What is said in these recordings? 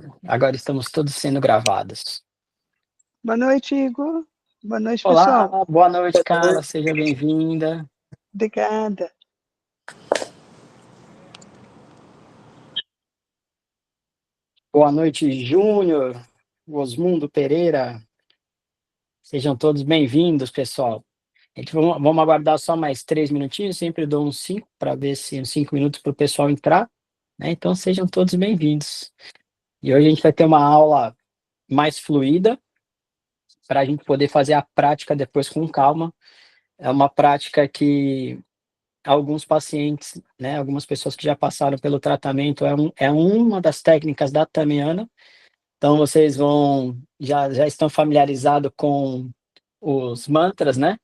Pronto, agora estamos todos sendo gravados. Boa noite, Igor. Boa noite, Olá, pessoal. boa noite, Carla, seja bem-vinda. Obrigada. Boa noite, Júnior, Osmundo Pereira. Sejam todos bem-vindos, pessoal. Vamos aguardar só mais 3 minutinhos, sempre dou uns 5 para ver se uns 5 minutos para o pessoal entrar, né? Então sejam todos bem-vindos. E hoje a gente vai ter uma aula mais fluida, para a gente poder fazer a prática depois com calma. É uma prática que alguns pacientes, né, algumas pessoas que já passaram pelo tratamento, é uma das técnicas da Tamiana. Então, vocês já estão familiarizados com os mantras, né,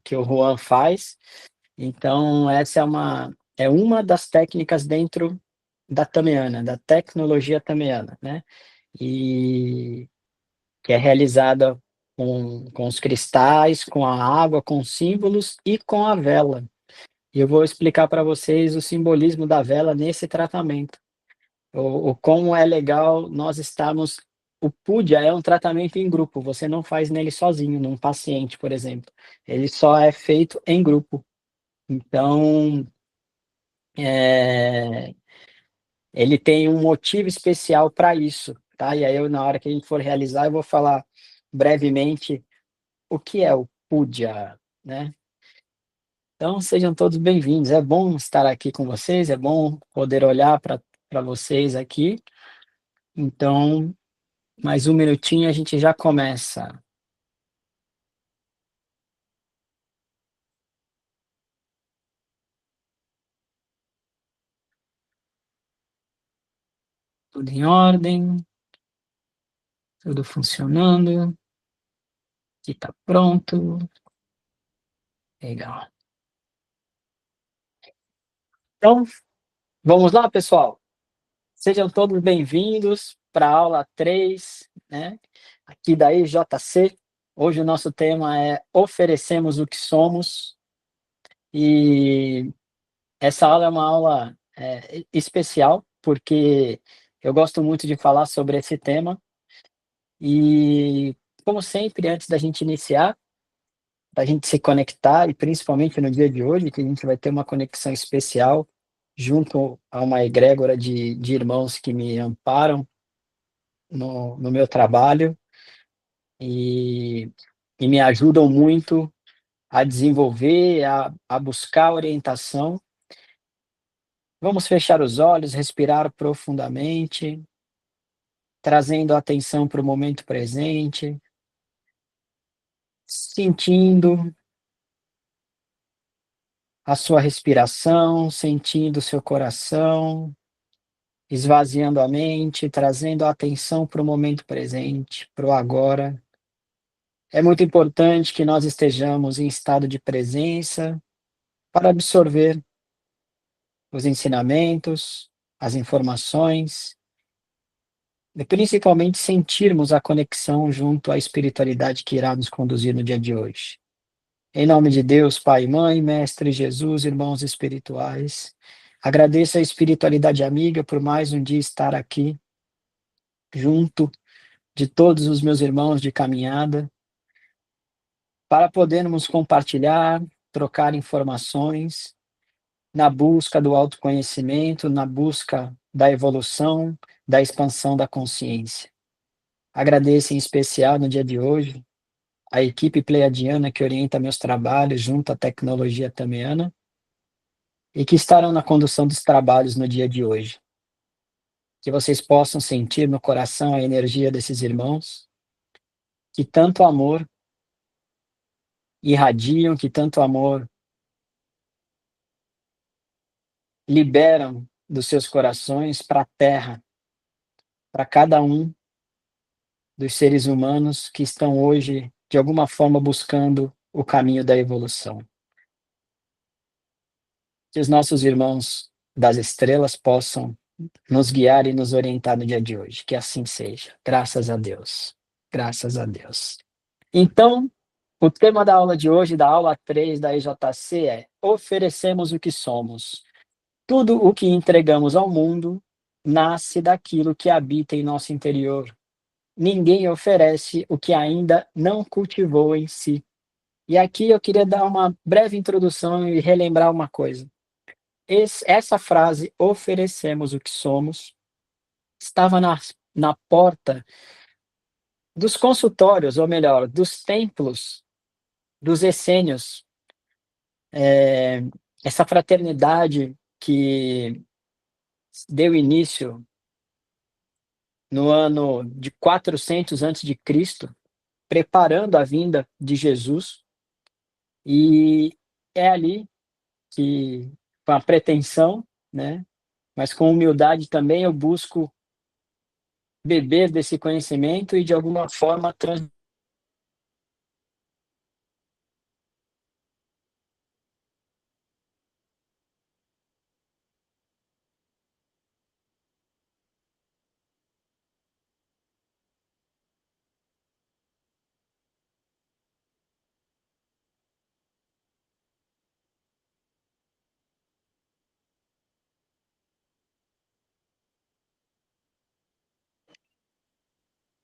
que o Juan faz. Então, essa é uma das técnicas dentro da Tamiana, da tecnologia Tamiana, né, e que é realizada com os cristais, com a água, com símbolos e com a vela. E eu vou explicar para vocês o simbolismo da vela nesse tratamento. O como é legal nós estarmos. O Puja é um tratamento em grupo, você não faz nele sozinho, num paciente, por exemplo. Ele só é feito em grupo. Então, é, ele tem um motivo especial para isso, tá? E aí, na hora que a gente for realizar, eu vou falar brevemente o que é o Puja, né? Então, sejam todos bem-vindos. É bom estar aqui com vocês, é bom poder olhar para vocês aqui. Então, mais um minutinho a gente já começa. Tudo em ordem, tudo funcionando, aqui está pronto. Legal. Então, vamos lá, pessoal. Sejam todos bem-vindos para a aula 3, né? Aqui da EJC. Hoje o nosso tema é Oferecemos o que Somos. E essa aula é uma aula especial, porque eu gosto muito de falar sobre esse tema. E, como sempre, antes da gente iniciar, da gente se conectar, e principalmente no dia de hoje, que a gente vai ter uma conexão especial junto a uma egrégora de irmãos que me amparam no meu trabalho e, e me ajudam muito a desenvolver, a buscar orientação. Vamos fechar os olhos, respirar profundamente, trazendo a atenção para o momento presente, sentindo a sua respiração, sentindo o seu coração, esvaziando a mente, trazendo a atenção para o momento presente, para o agora. É muito importante que nós estejamos em estado de presença para absorver os ensinamentos, as informações, e principalmente sentirmos a conexão junto à espiritualidade que irá nos conduzir no dia de hoje. Em nome de Deus, Pai e Mãe, Mestre Jesus, irmãos espirituais, agradeço a espiritualidade amiga por mais um dia estar aqui, junto de todos os meus irmãos de caminhada, para podermos compartilhar, trocar informações, na busca do autoconhecimento, na busca da evolução, da expansão da consciência. Agradeço em especial no dia de hoje a equipe pleiadiana que orienta meus trabalhos junto à tecnologia tamiana e que estarão na condução dos trabalhos no dia de hoje. Que vocês possam sentir no coração a energia desses irmãos, que tanto amor irradiam, que tanto amor liberam dos seus corações para a Terra, para cada um dos seres humanos que estão hoje, de alguma forma, buscando o caminho da evolução. Que os nossos irmãos das estrelas possam nos guiar e nos orientar no dia de hoje. Que assim seja. Graças a Deus. Graças a Deus. Então, o tema da aula de hoje, da aula 3 da EJC, é Oferecemos o que somos. Tudo o que entregamos ao mundo nasce daquilo que habita em nosso interior. Ninguém oferece o que ainda não cultivou em si. E aqui eu queria dar uma breve introdução e relembrar uma coisa. Essa frase, oferecemos o que somos, estava na porta dos consultórios, ou melhor, dos templos dos essênios, essa fraternidade que deu início no ano de 400 antes de Cristo, preparando a vinda de Jesus, e é ali que, com a pretensão, né, mas com humildade também, eu busco beber desse conhecimento e de alguma forma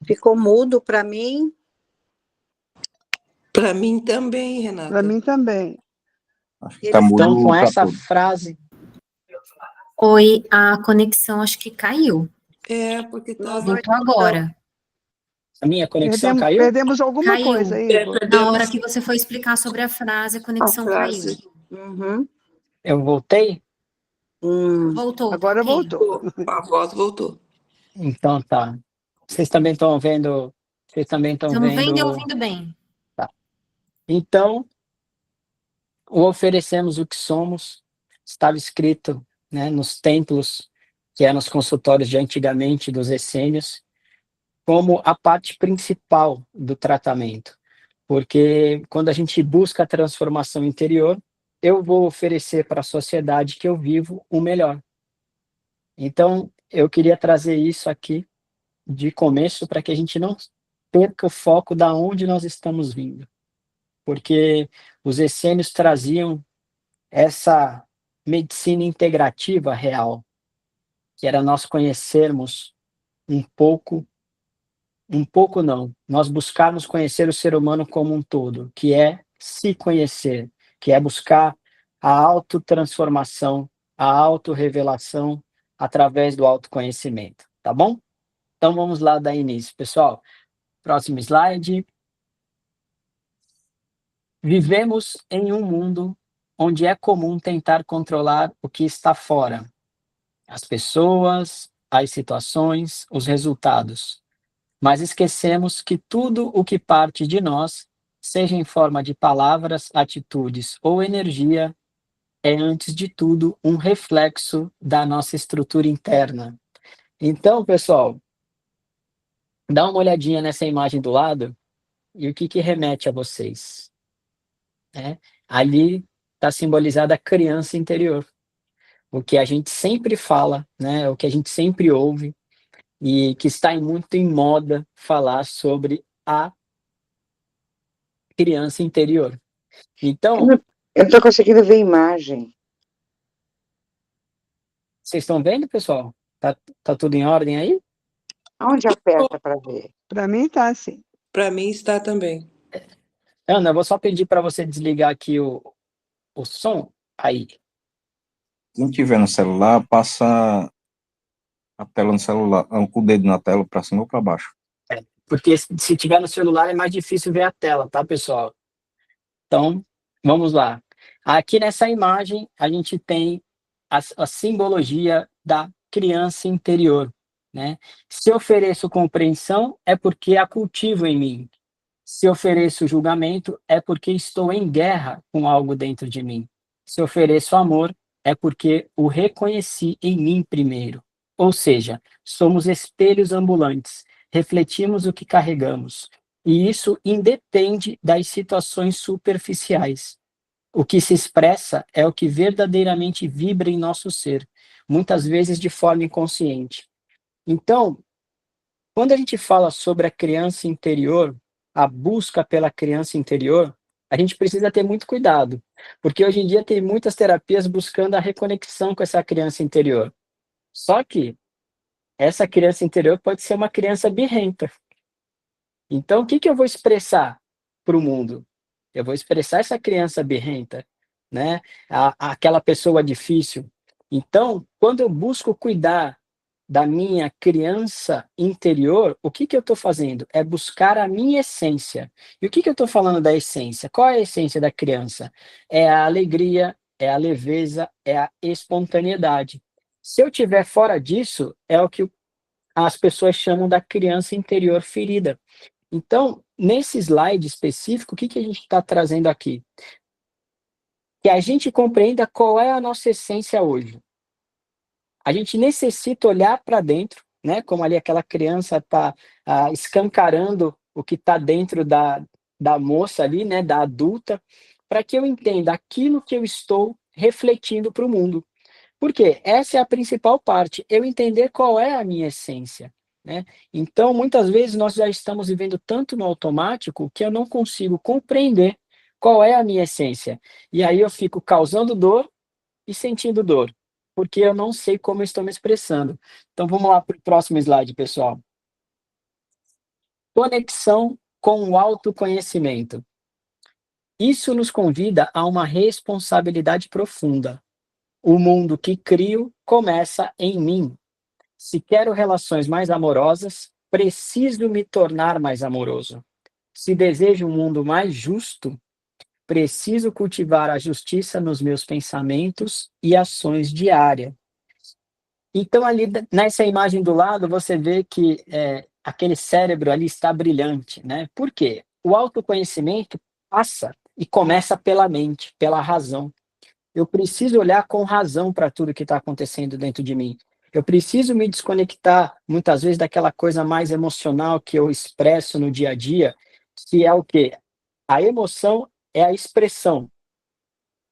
Ficou mudo para mim? Para mim também, Para Renata. mim também. Acho que tá Então, mudo com pra essa todos. frase, Oi, a conexão acho que caiu. É, porque tá. Voltou agora. a minha conexão caiu? Perdemos alguma Caiu. coisa, Igor. Na hora que você foi explicar sobre a frase, a conexão caiu. Uhum. Eu voltei? Voltou, Agora ok. voltou. A voz voltou. Então tá. Vocês também estão vendo? Vocês também estão Estamos vendo e vendo? ouvindo bem. Então, o oferecemos o que somos, estava escrito, né, nos templos, que eram os consultórios de antigamente dos essênios, como a parte principal do tratamento. Porque quando a gente busca a transformação interior, eu vou oferecer para a sociedade que eu vivo o melhor. Então, eu queria trazer isso aqui de começo para que a gente não perca o foco da onde nós estamos vindo. Porque os essênios traziam essa medicina integrativa real, que era nós conhecermos um pouco não, nós buscarmos conhecer o ser humano como um todo, que é se conhecer, que é buscar a autotransformação, a autorrevelação através do autoconhecimento, tá bom? Então vamos lá dar início, pessoal. Próximo slide. Vivemos em um mundo onde é comum tentar controlar o que está fora, as pessoas, as situações, os resultados. Mas esquecemos que tudo o que parte de nós, seja em forma de palavras, atitudes ou energia, é antes de tudo um reflexo da nossa estrutura interna. Então, pessoal, dá uma olhadinha nessa imagem do lado e o que remete a vocês, né? Ali está simbolizada a criança interior, o que a gente sempre fala, né? O que a gente sempre ouve e que está muito em moda falar sobre a criança interior. Então, Eu não estou conseguindo ver imagem. vocês estão vendo, pessoal? Tá tudo em ordem aí? Onde aperta para ver? Para mim está assim. Para mim está também. Ana, eu vou só pedir para você desligar aqui o som. Aí. Quem tiver no celular, passa a tela no celular, o dedo na tela para cima ou para baixo. Porque se tiver no celular é mais difícil ver a tela, tá, pessoal? Então, vamos lá. Aqui nessa imagem, a gente tem a simbologia da criança interior, né? Se ofereço compreensão, é porque a cultivo em mim. Se ofereço julgamento, é porque estou em guerra com algo dentro de mim. Se ofereço amor, é porque o reconheci em mim primeiro. Ou seja, somos espelhos ambulantes, refletimos o que carregamos. E isso independe das situações superficiais. O que se expressa é o que verdadeiramente vibra em nosso ser, muitas vezes de forma inconsciente. Então, quando a gente fala sobre a criança interior, a busca pela criança interior, a gente precisa ter muito cuidado, porque hoje em dia tem muitas terapias buscando a reconexão com essa criança interior. Só que essa criança interior pode ser uma criança birrenta. Então, o que que eu vou expressar para o mundo? Eu vou expressar essa criança birrenta, né? Aquela pessoa difícil. Então, quando eu busco cuidar da minha criança interior, o que que eu estou fazendo? É buscar a minha essência. E o que que eu estou falando da essência? Qual é a essência da criança? É a alegria, é a leveza, é a espontaneidade. Se eu estiver fora disso, é o que as pessoas chamam da criança interior ferida. Então, nesse slide específico, o que que a gente está trazendo aqui? Que a gente compreenda qual é a nossa essência hoje. A gente necessita olhar para dentro, né? Como ali aquela criança está escancarando o que está dentro da moça ali, né? Da adulta, para que eu entenda aquilo que eu estou refletindo para o mundo. Porque essa é a principal parte, eu entender qual é a minha essência, né? Então, muitas vezes nós já estamos vivendo tanto no automático que eu não consigo compreender qual é a minha essência. E aí eu fico causando dor e sentindo dor, porque eu não sei como eu estou me expressando. Então, vamos lá para o próximo slide, pessoal. Conexão com o autoconhecimento. Isso nos convida a uma responsabilidade profunda. O mundo que crio começa em mim. Se quero relações mais amorosas, preciso me tornar mais amoroso. Se desejo um mundo mais justo, preciso cultivar a justiça nos meus pensamentos e ações diárias. Então, ali nessa imagem do lado, você vê que aquele cérebro ali está brilhante, né? Por quê? O autoconhecimento passa e começa pela mente, pela razão. Eu preciso olhar com razão para tudo que está acontecendo dentro de mim. Eu preciso me desconectar, muitas vezes, daquela coisa mais emocional que eu expresso no dia a dia, que é o quê? A emoção é a expressão.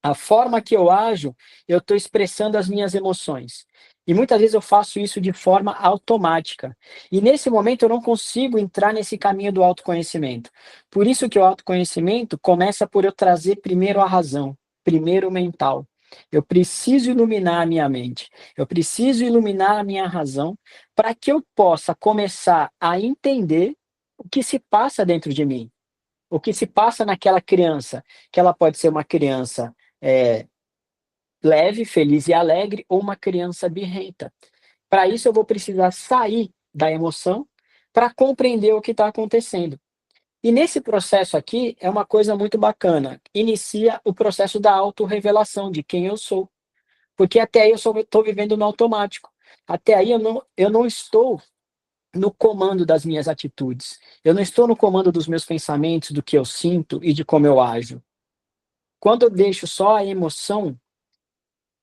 A forma que eu ajo, eu estou expressando as minhas emoções. E muitas vezes eu faço isso de forma automática. E nesse momento eu não consigo entrar nesse caminho do autoconhecimento. Por isso que o autoconhecimento começa por eu trazer primeiro a razão, primeiro o mental. Eu preciso iluminar a minha mente. Eu preciso iluminar a minha razão para que eu possa começar a entender o que se passa dentro de mim. O que se passa naquela criança, que ela pode ser uma criança leve, feliz e alegre, ou uma criança birrenta. Para isso, eu vou precisar sair da emoção para compreender o que está acontecendo. E nesse processo aqui, é uma coisa muito bacana. Inicia o processo da autorrevelação de quem eu sou. Porque até aí eu só estou vivendo no automático. Até aí eu não estou no comando das minhas atitudes. Eu não estou no comando dos meus pensamentos, do que eu sinto e de como eu ajo. Quando eu deixo só a emoção,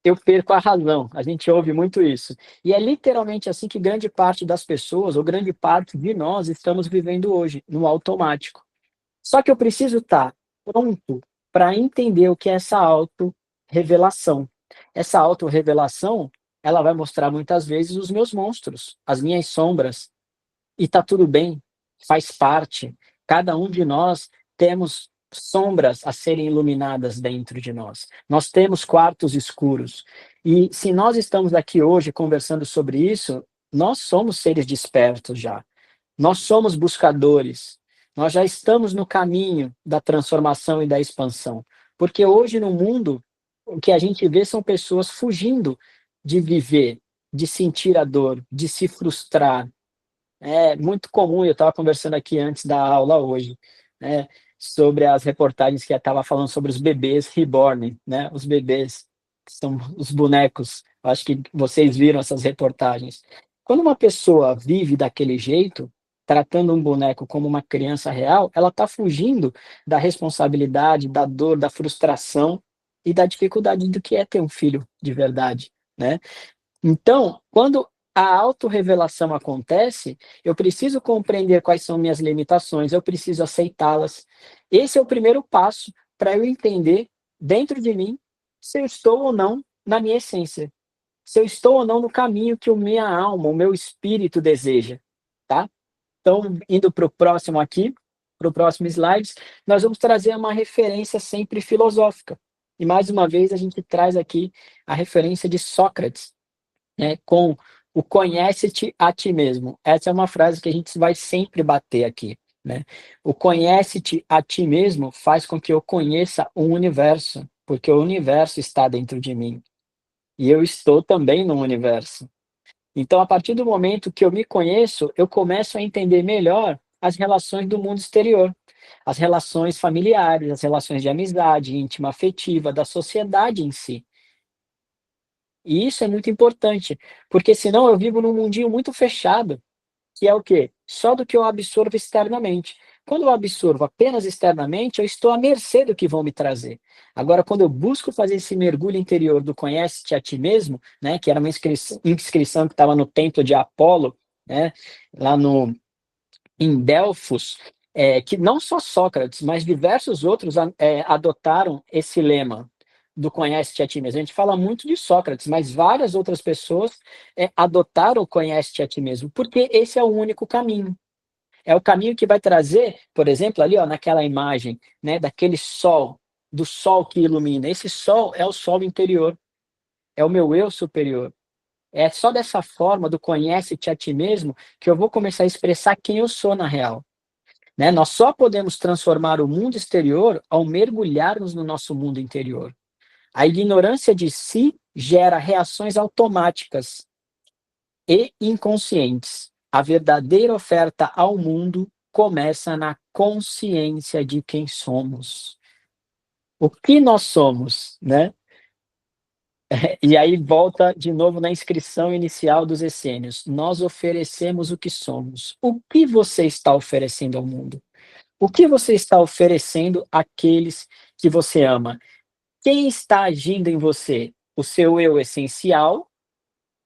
eu perco a razão. A gente ouve muito isso. E é literalmente assim que grande parte das pessoas, ou grande parte de nós, estamos vivendo hoje, no automático. Só que eu preciso estar pronto para entender o que é essa autorrevelação. Essa autorrevelação, ela vai mostrar muitas vezes os meus monstros, as minhas sombras. E tá tudo bem, faz parte. Cada um de nós temos sombras a serem iluminadas dentro de nós. Nós temos quartos escuros. E se nós estamos aqui hoje conversando sobre isso, nós somos seres despertos já. Nós somos buscadores. Nós já estamos no caminho da transformação e da expansão. Porque hoje no mundo, o que a gente vê são pessoas fugindo de viver, de sentir a dor, de se frustrar. É muito comum, eu estava conversando aqui antes da aula hoje, né, sobre as reportagens que eu estava falando sobre os bebês reborn, né, os bebês, que são os bonecos, acho que vocês viram essas reportagens. Quando uma pessoa vive daquele jeito, tratando um boneco como uma criança real, ela está fugindo da responsabilidade, da dor, da frustração e da dificuldade do que é ter um filho de verdade, né? Então, quando a autorrevelação acontece, eu preciso compreender quais são minhas limitações, eu preciso aceitá-las. Esse é o primeiro passo para eu entender dentro de mim se eu estou ou não na minha essência, se eu estou ou não no caminho que a minha alma, o meu espírito deseja, tá? Então, indo para o próximo aqui, para o próximo slide, nós vamos trazer uma referência sempre filosófica. E mais uma vez a gente traz aqui a referência de Sócrates, né, com o conhece-te a ti mesmo. Essa é uma frase que a gente vai sempre bater aqui, né? O conhece-te a ti mesmo faz com que eu conheça o universo, porque o universo está dentro de mim. E eu estou também no universo. Então, a partir do momento que eu me conheço, eu começo a entender melhor as relações do mundo exterior, as relações familiares, as relações de amizade, íntima, afetiva, da sociedade em si. E isso é muito importante, porque senão eu vivo num mundinho muito fechado, que é o quê? Só do que eu absorvo externamente. Quando eu absorvo apenas externamente, eu estou à mercê do que vão me trazer. Agora, quando eu busco fazer esse mergulho interior do conhece-te a ti mesmo, né, que era uma inscrição que estava no templo de Apolo, né, lá no, em Delfos, que não só Sócrates, mas diversos outros adotaram esse lema do conhece-te a ti mesmo. A gente fala muito de Sócrates, mas várias outras pessoas adotaram o conhece-te a ti mesmo, porque esse é o único caminho. É o caminho que vai trazer, por exemplo, ali ó, naquela imagem, né, daquele sol, do sol que ilumina. Esse sol é o sol interior, é o meu eu superior. É só dessa forma, do conhece-te a ti mesmo, que eu vou começar a expressar quem eu sou na real. Né? Nós só podemos transformar o mundo exterior ao mergulharmos no nosso mundo interior. A ignorância de si gera reações automáticas e inconscientes. A verdadeira oferta ao mundo começa na consciência de quem somos. O que nós somos, né? E aí volta de novo na inscrição inicial dos essênios. Nós oferecemos o que somos. O que você está oferecendo ao mundo? O que você está oferecendo àqueles que você ama? Quem está agindo em você? O seu eu essencial,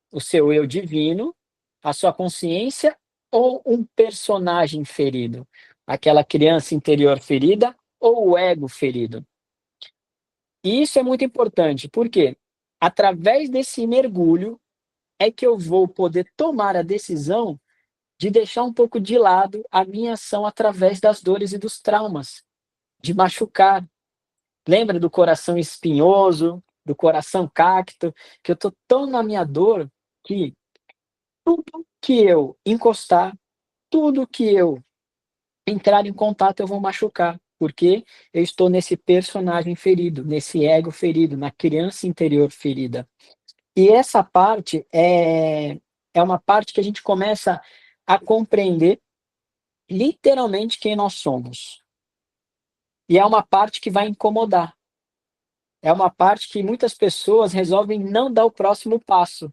o seu eu divino, a sua consciência ou um personagem ferido? Aquela criança interior ferida ou o ego ferido? E isso é muito importante, porque através desse mergulho é que eu vou poder tomar a decisão de deixar um pouco de lado a minha ação através das dores e dos traumas, de machucar. Lembra do coração espinhoso, do coração cacto, que eu estou tão na minha dor que tudo que eu encostar, tudo que eu entrar em contato, eu vou machucar, porque eu estou nesse personagem ferido, nesse ego ferido, na criança interior ferida. E essa parte é uma parte que a gente começa a compreender literalmente quem nós somos. E é uma parte que vai incomodar. É uma parte que muitas pessoas resolvem não dar o próximo passo,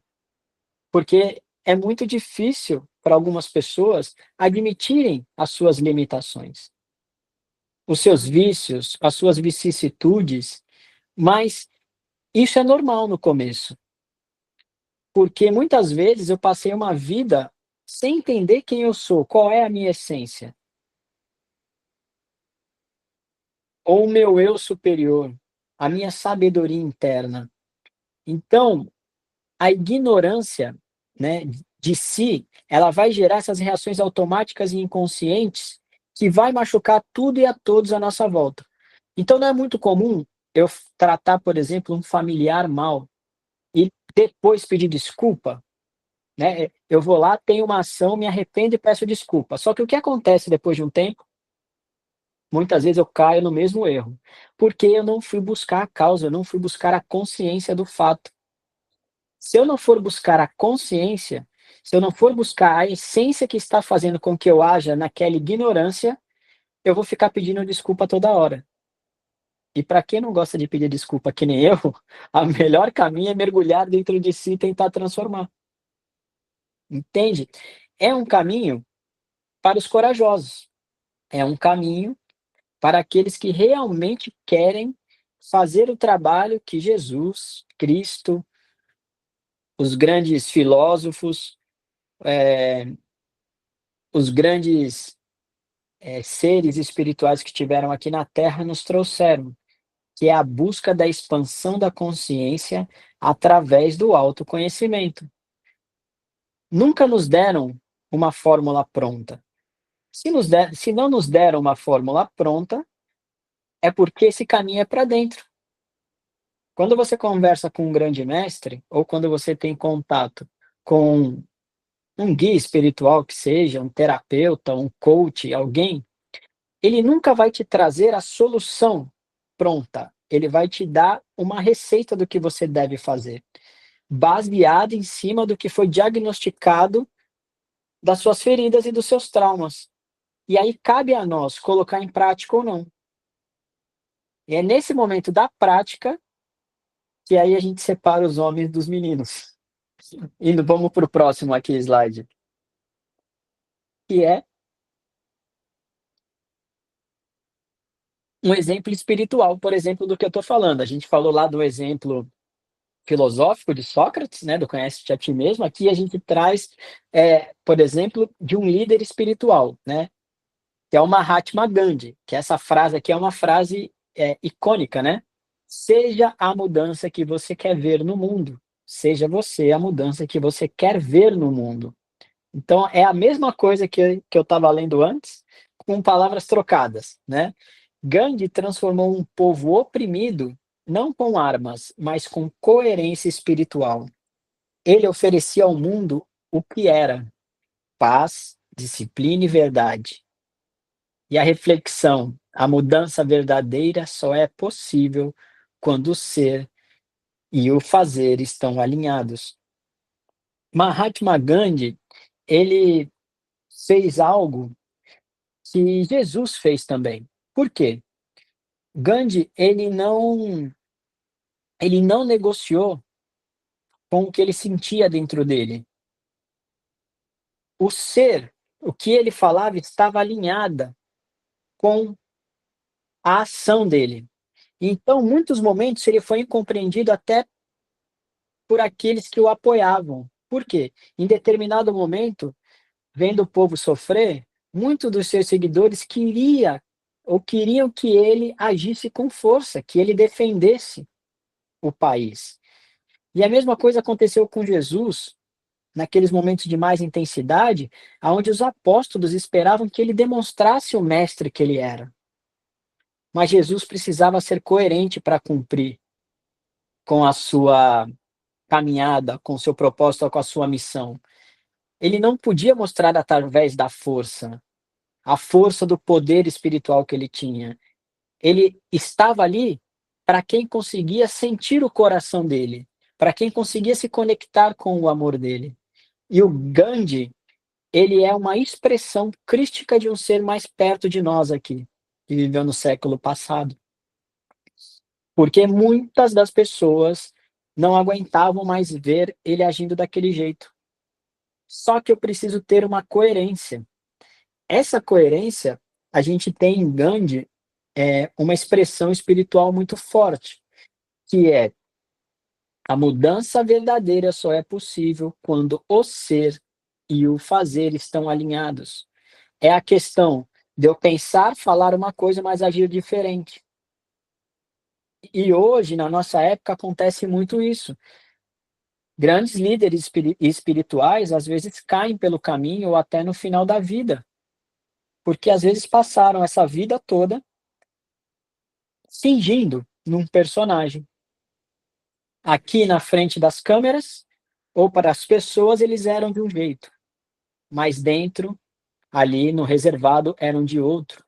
porque é muito difícil para algumas pessoas admitirem as suas limitações, os seus vícios, as suas vicissitudes, mas isso é normal no começo, porque muitas vezes eu passei uma vida sem entender quem eu sou, qual é a minha essência, ou o meu eu superior, a minha sabedoria interna. Então, a ignorância, né, de si, ela vai gerar essas reações automáticas e inconscientes que vai machucar tudo e a todos à nossa volta. Então não é muito comum eu tratar, por exemplo, um familiar mal e depois pedir desculpa, né? Eu vou lá, tenho uma ação, me arrependo e peço desculpa. Só que o que acontece depois de um tempo? Muitas vezes eu caio no mesmo erro, porque eu não fui buscar a causa, eu não fui buscar a consciência do fato. Se eu não for buscar a consciência, se eu não for buscar a essência que está fazendo com que eu haja naquela ignorância, eu vou ficar pedindo desculpa toda hora. E para quem não gosta de pedir desculpa, que nem eu, o melhor caminho é mergulhar dentro de si e tentar transformar. Entende? É um caminho para os corajosos. É um caminho para aqueles que realmente querem fazer o trabalho que Jesus, Cristo, os grandes filósofos, os grandes seres espirituais que estiveram aqui na Terra nos trouxeram, que é a busca da expansão da consciência através do autoconhecimento. Nunca nos deram uma fórmula pronta. Se não nos deram uma fórmula pronta, é porque esse caminho é para dentro. Quando você conversa com um grande mestre, ou quando você tem contato com um guia espiritual que seja, um terapeuta, um coach, alguém, ele nunca vai te trazer a solução pronta. Ele vai te dar uma receita do que você deve fazer, baseada em cima do que foi diagnosticado das suas feridas e dos seus traumas. E aí cabe a nós colocar em prática ou não. E é nesse momento da prática que aí a gente separa os homens dos meninos. E vamos para o próximo aqui, slide. Que é um exemplo espiritual, por exemplo, do que eu estou falando. A gente falou lá do exemplo filosófico de Sócrates, né, do conhece-te a ti mesmo. Aqui a gente traz, por exemplo, de um líder espiritual, né, que é o Mahatma Gandhi, que essa frase aqui é uma frase icônica, né? Seja a mudança que você quer ver no mundo. Seja você a mudança que você quer ver no mundo. Então, é a mesma coisa que eu estava lendo antes, com palavras trocadas, né? Gandhi transformou um povo oprimido, não com armas, mas com coerência espiritual. Ele oferecia ao mundo o que era: paz, disciplina e verdade. E a reflexão, a mudança verdadeira só é possível quando o ser e o fazer estão alinhados. Mahatma Gandhi, ele fez algo que Jesus fez também. Por quê? Gandhi, ele não negociou com o que ele sentia dentro dele. O ser, o que ele falava, estava alinhada com a ação dele. Então, em muitos momentos, ele foi incompreendido até por aqueles que o apoiavam. Por quê? Em determinado momento, vendo o povo sofrer, muitos dos seus seguidores queriam que ele agisse com força, que ele defendesse o país. E a mesma coisa aconteceu com Jesus, naqueles momentos de mais intensidade, onde os apóstolos esperavam que ele demonstrasse o mestre que ele era. Mas Jesus precisava ser coerente para cumprir com a sua caminhada, com o seu propósito, com a sua missão. Ele não podia mostrar através da força, a força do poder espiritual que ele tinha. Ele estava ali para quem conseguia sentir o coração dele, para quem conseguia se conectar com o amor dele. E o Gandhi, ele é uma expressão crística de um ser mais perto de nós aqui, que viveu no século passado. Porque muitas das pessoas não aguentavam mais ver ele agindo daquele jeito. Só que eu preciso ter uma coerência. Essa coerência, a gente tem em Gandhi uma expressão espiritual muito forte, que é: a mudança verdadeira só é possível quando o ser e o fazer estão alinhados. É a questão de eu pensar, falar uma coisa, mas agir diferente. E hoje, na nossa época, acontece muito isso. Grandes líderes espirituais, às vezes, caem pelo caminho ou até no final da vida, porque às vezes passaram essa vida toda fingindo num personagem. Aqui na frente das câmeras, ou para as pessoas, eles eram de um jeito, mas dentro, ali no reservado, eram de outro.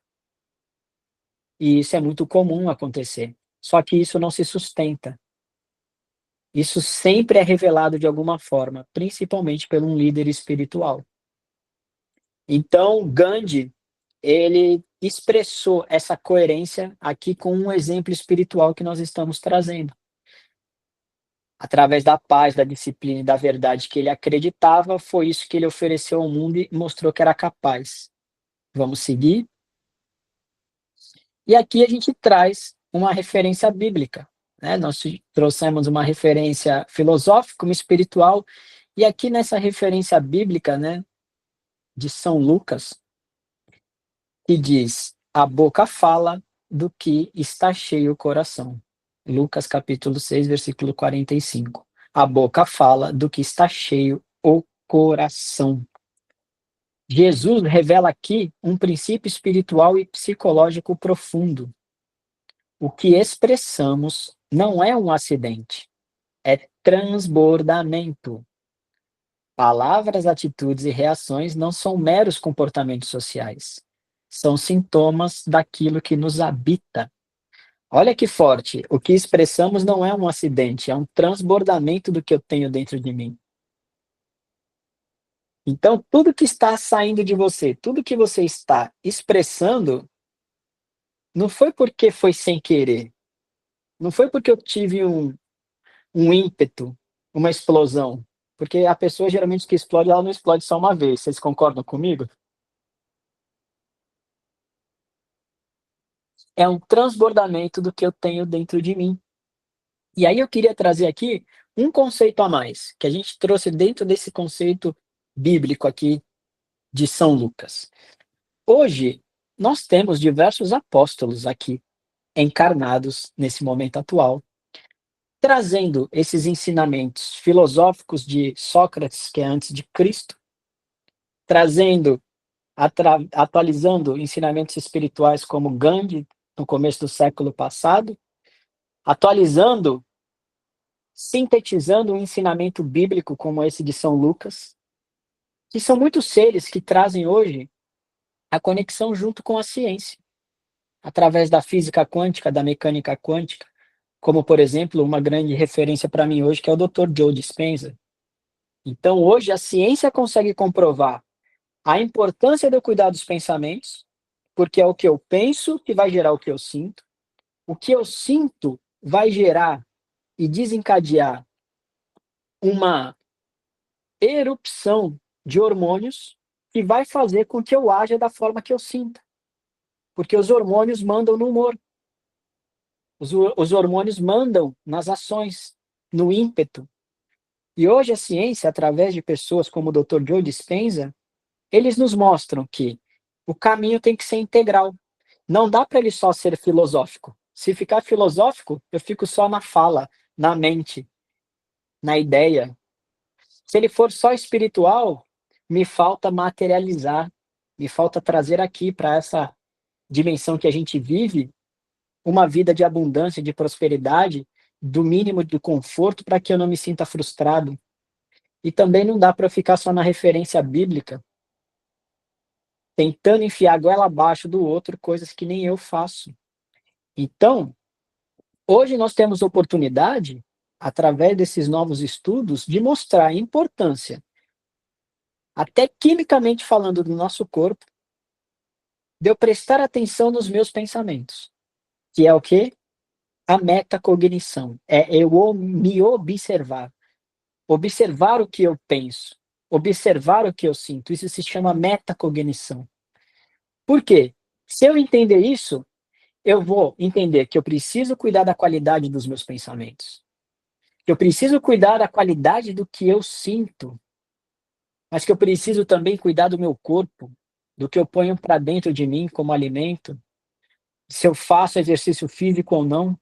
E isso é muito comum acontecer. Só que isso não se sustenta. Isso sempre é revelado de alguma forma, principalmente por um líder espiritual. Então, Gandhi, ele expressou essa coerência aqui com um exemplo espiritual que nós estamos trazendo. Através da paz, da disciplina e da verdade que ele acreditava, foi isso que ele ofereceu ao mundo e mostrou que era capaz. Vamos seguir? E aqui a gente traz uma referência bíblica, né? Nós trouxemos uma referência filosófica, uma espiritual, e aqui nessa referência bíblica, né, de São Lucas, que diz: a boca fala do que está cheio o coração. Lucas capítulo 6, versículo 45. A boca fala do que está cheio o coração. Jesus revela aqui um princípio espiritual e psicológico profundo. O que expressamos não é um acidente, é transbordamento. Palavras, atitudes e reações não são meros comportamentos sociais. São sintomas daquilo que nos habita. Olha que forte. O que expressamos não é um acidente, é um transbordamento do que eu tenho dentro de mim. Então, tudo que está saindo de você, tudo que você está expressando, não foi porque foi sem querer. Não foi porque eu tive um ímpeto, uma explosão. Porque a pessoa geralmente que explode, ela não explode só uma vez. Vocês concordam comigo? É um transbordamento do que eu tenho dentro de mim. E aí eu queria trazer aqui um conceito a mais, que a gente trouxe dentro desse conceito bíblico aqui de São Lucas. Hoje, nós temos diversos apóstolos aqui, encarnados nesse momento atual, trazendo esses ensinamentos filosóficos de Sócrates, que é antes de Cristo, trazendo, atualizando ensinamentos espirituais como Gandhi, no começo do século passado, atualizando, sintetizando um ensinamento bíblico como esse de São Lucas, que são muitos seres que trazem hoje a conexão junto com a ciência, através da física quântica, da mecânica quântica, como, por exemplo, uma grande referência para mim hoje, que é o Dr. Joe Dispenza. Então, hoje, a ciência consegue comprovar a importância de eu cuidar dos pensamentos, porque é o que eu penso que vai gerar o que eu sinto. O que eu sinto vai gerar e desencadear uma erupção de hormônios que vai fazer com que eu haja da forma que eu sinta. Porque os hormônios mandam no humor. Os hormônios mandam nas ações, no ímpeto. E hoje a ciência, através de pessoas como o Dr. Joe Dispenza, eles nos mostram que o caminho tem que ser integral. Não dá para ele só ser filosófico. Se ficar filosófico, eu fico só na fala, na mente, na ideia. Se ele for só espiritual, me falta materializar, me falta trazer aqui para essa dimensão que a gente vive, uma vida de abundância, de prosperidade, do mínimo de conforto para que eu não me sinta frustrado. E também não dá para ficar só na referência bíblica, tentando enfiar a goela abaixo do outro, coisas que nem eu faço. Então, hoje nós temos oportunidade, através desses novos estudos, de mostrar a importância, até quimicamente falando do nosso corpo, de eu prestar atenção nos meus pensamentos, que é o quê? A metacognição, é eu me observar. Observar o que eu penso, observar o que eu sinto, isso se chama metacognição. Por quê? Se eu entender isso, eu vou entender que eu preciso cuidar da qualidade dos meus pensamentos, que eu preciso cuidar da qualidade do que eu sinto, mas que eu preciso também cuidar do meu corpo, do que eu ponho para dentro de mim como alimento, se eu faço exercício físico ou não,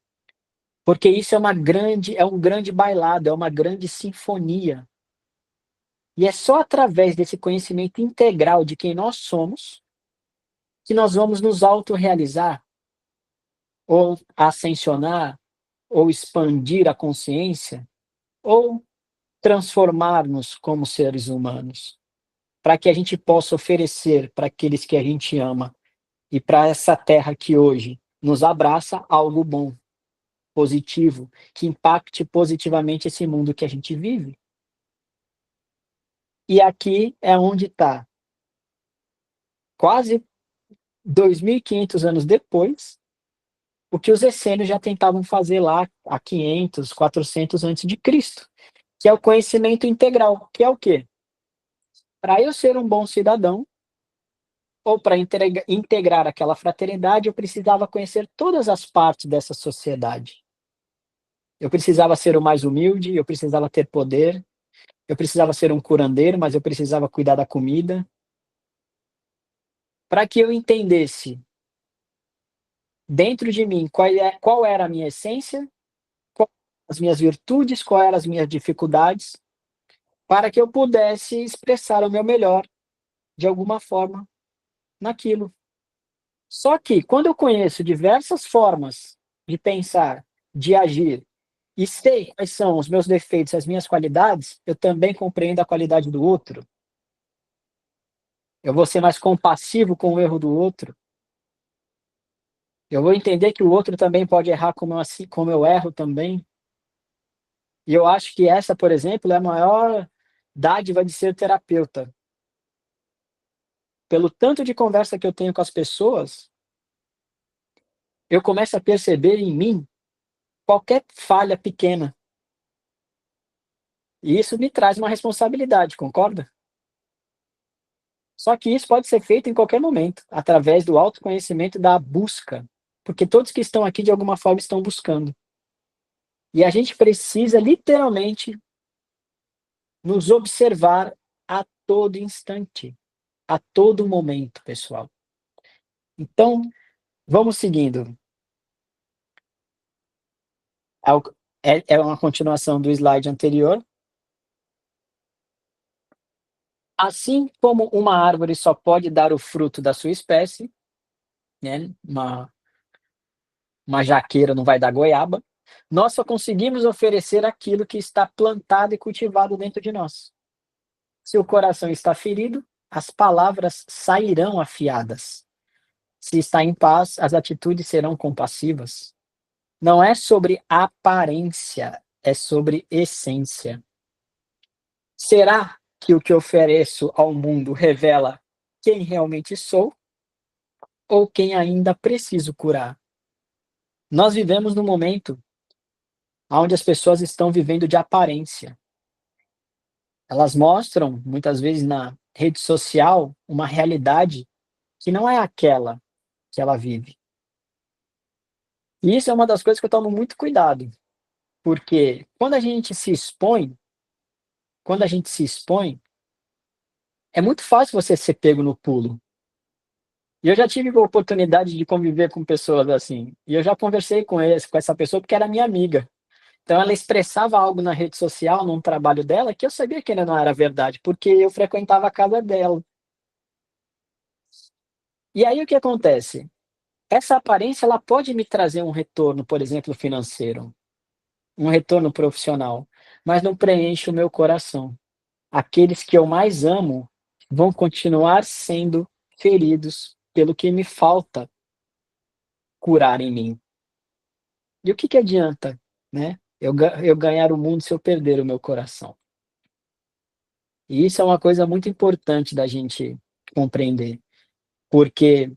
porque isso é um grande bailado, é uma grande sinfonia. E é só através desse conhecimento integral de quem nós somos que nós vamos nos autorrealizar, ou ascensionar, ou expandir a consciência, ou transformar-nos como seres humanos, para que a gente possa oferecer para aqueles que a gente ama e para essa terra que hoje nos abraça algo bom, positivo, que impacte positivamente esse mundo que a gente vive. E aqui é onde está, quase 2.500 anos depois, o que os essênios já tentavam fazer lá há 500, 400 antes de Cristo, que é o conhecimento integral, que é o quê? Para eu ser um bom cidadão, ou para integrar aquela fraternidade, eu precisava conhecer todas as partes dessa sociedade. Eu precisava ser o mais humilde, eu precisava ter poder, eu precisava ser um curandeiro, mas eu precisava cuidar da comida. Para que eu entendesse dentro de mim qual era a minha essência, quais as minhas virtudes, quais eram as minhas dificuldades, para que eu pudesse expressar o meu melhor de alguma forma naquilo. Só que quando eu conheço diversas formas de pensar, de agir, e sei quais são os meus defeitos e as minhas qualidades, eu também compreendo a qualidade do outro. Eu vou ser mais compassivo com o erro do outro. Eu vou entender que o outro também pode errar como eu erro também. E eu acho que essa, por exemplo, é a maior dádiva de ser terapeuta. Pelo tanto de conversa que eu tenho com as pessoas, eu começo a perceber em mim qualquer falha pequena. E isso me traz uma responsabilidade, concorda? Só que isso pode ser feito em qualquer momento, através do autoconhecimento e da busca. Porque todos que estão aqui, de alguma forma, estão buscando. E a gente precisa, literalmente, nos observar a todo instante, a todo momento, pessoal. Então, vamos seguindo. É uma continuação do slide anterior. Assim como uma árvore só pode dar o fruto da sua espécie, né? Uma jaqueira não vai dar goiaba, nós só conseguimos oferecer aquilo que está plantado e cultivado dentro de nós. Se o coração está ferido, as palavras sairão afiadas. Se está em paz, as atitudes serão compassivas. Não é sobre aparência, é sobre essência. Será que o que ofereço ao mundo revela quem realmente sou ou quem ainda preciso curar? Nós vivemos num momento onde as pessoas estão vivendo de aparência. Elas mostram, muitas vezes na rede social, uma realidade que não é aquela que ela vive. E isso é uma das coisas que eu tomo muito cuidado, porque quando a gente se expõe, é muito fácil você ser pego no pulo. E eu já tive a oportunidade de conviver com pessoas assim. E eu já conversei com essa pessoa porque era minha amiga. Então ela expressava algo na rede social, num trabalho dela, que eu sabia que ainda não era verdade, porque eu frequentava a casa dela. E aí o que acontece? Essa aparência ela pode me trazer um retorno, por exemplo, financeiro, um retorno profissional, mas não preenche o meu coração. Aqueles que eu mais amo vão continuar sendo feridos pelo que me falta curar em mim. E o que adianta, né? Eu ganhar o mundo se eu perder o meu coração. E isso é uma coisa muito importante da gente compreender, porque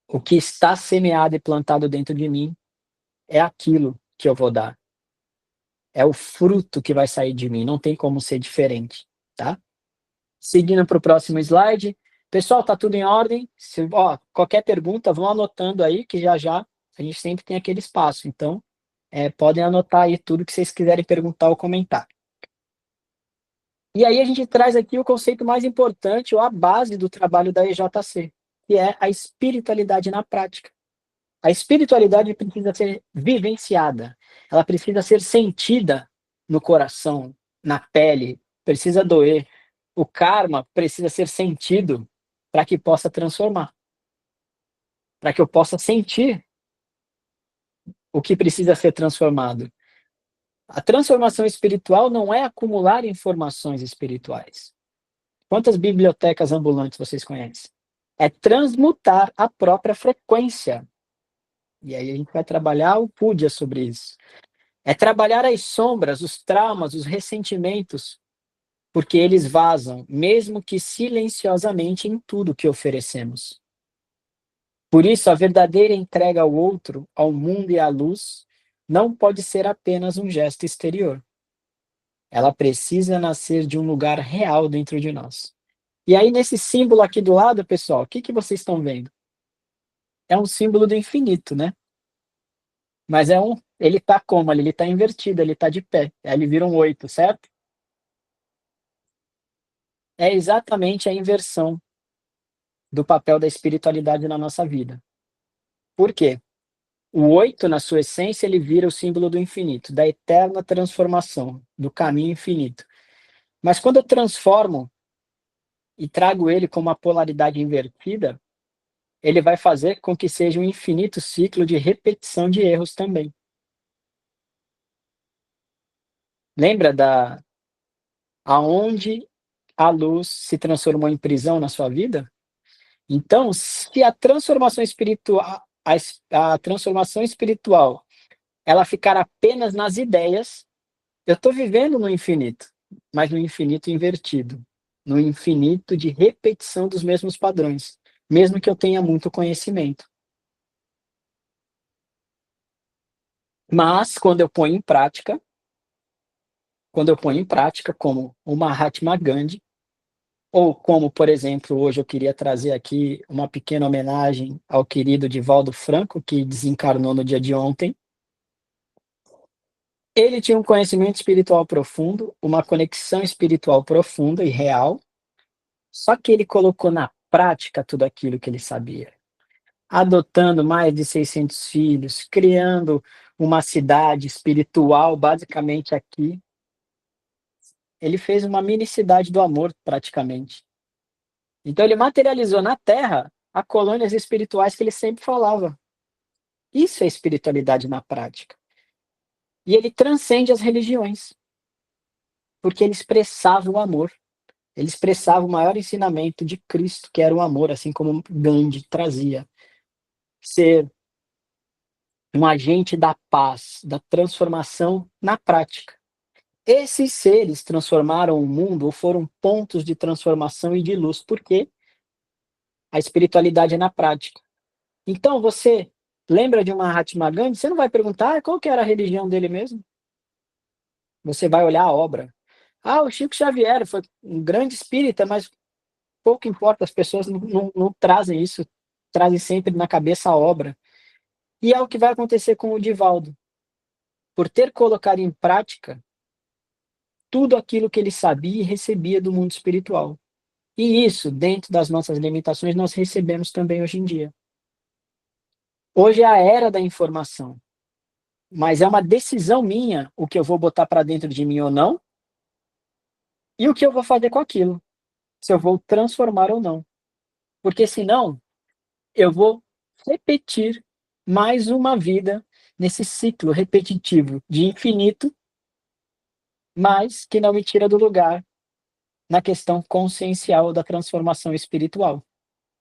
o que está semeado e plantado dentro de mim é aquilo que eu vou dar. É o fruto que vai sair de mim, não tem como ser diferente, tá? Seguindo para o próximo slide. Pessoal, tá tudo em ordem? Qualquer pergunta, vão anotando aí, que já a gente sempre tem aquele espaço. Então, podem anotar aí tudo que vocês quiserem perguntar ou comentar. E aí a gente traz aqui o conceito mais importante, ou a base do trabalho da EJC, que é a espiritualidade na prática. A espiritualidade precisa ser vivenciada, ela precisa ser sentida no coração, na pele, precisa doer. O karma precisa ser sentido para que possa transformar, para que eu possa sentir o que precisa ser transformado. A transformação espiritual não é acumular informações espirituais. Quantas bibliotecas ambulantes vocês conhecem? É transmutar a própria frequência. E aí a gente vai trabalhar o Púdia sobre isso. É trabalhar as sombras, os traumas, os ressentimentos, porque eles vazam, mesmo que silenciosamente, em tudo que oferecemos. Por isso, a verdadeira entrega ao outro, ao mundo e à luz, não pode ser apenas um gesto exterior. Ela precisa nascer de um lugar real dentro de nós. E aí, nesse símbolo aqui do lado, pessoal, o que vocês estão vendo? É um símbolo do infinito, né? Mas ele está como? Ele está invertido, ele está de pé. Aí ele vira um 8, certo? É exatamente a inversão do papel da espiritualidade na nossa vida. Por quê? O 8, na sua essência, ele vira o símbolo do infinito, da eterna transformação, do caminho infinito. Mas quando eu transformo e trago ele com uma polaridade invertida, ele vai fazer com que seja um infinito ciclo de repetição de erros também. Lembra aonde a luz se transformou em prisão na sua vida? Então, se a transformação espiritual, a transformação espiritual, ela ficar apenas nas ideias, eu estou vivendo no infinito, mas no infinito invertido, no infinito de repetição dos mesmos padrões, mesmo que eu tenha muito conhecimento. Mas, quando eu ponho em prática, como o Mahatma Gandhi, ou como, por exemplo, hoje eu queria trazer aqui uma pequena homenagem ao querido Divaldo Franco, que desencarnou no dia de ontem. Ele tinha um conhecimento espiritual profundo, uma conexão espiritual profunda e real, só que ele colocou na prática tudo aquilo que ele sabia. Adotando mais de 600 filhos, criando uma cidade espiritual, basicamente aqui. Ele fez uma mini cidade do amor, praticamente. Então ele materializou na Terra as colônias espirituais que ele sempre falava. Isso é espiritualidade na prática. E ele transcende as religiões, porque ele expressava o amor. Ele expressava o maior ensinamento de Cristo, que era o amor, assim como Gandhi trazia. Ser um agente da paz, da transformação na prática. Esses seres transformaram o mundo, ou foram pontos de transformação e de luz, porque a espiritualidade é na prática. Então, você lembra de uma Mahatma Gandhi? Você não vai perguntar qual que era a religião dele mesmo. Você vai olhar a obra. O Chico Xavier foi um grande espírita, mas pouco importa, as pessoas não trazem isso, trazem sempre na cabeça a obra. E é o que vai acontecer com o Divaldo. Por ter colocado em prática tudo aquilo que ele sabia e recebia do mundo espiritual. E isso, dentro das nossas limitações, nós recebemos também hoje em dia. Hoje é a era da informação, mas é uma decisão minha o que eu vou botar para dentro de mim ou não, e o que eu vou fazer com aquilo, se eu vou transformar ou não. Porque senão, eu vou repetir mais uma vida nesse ciclo repetitivo de infinito, mas que não me tira do lugar na questão consciencial da transformação espiritual,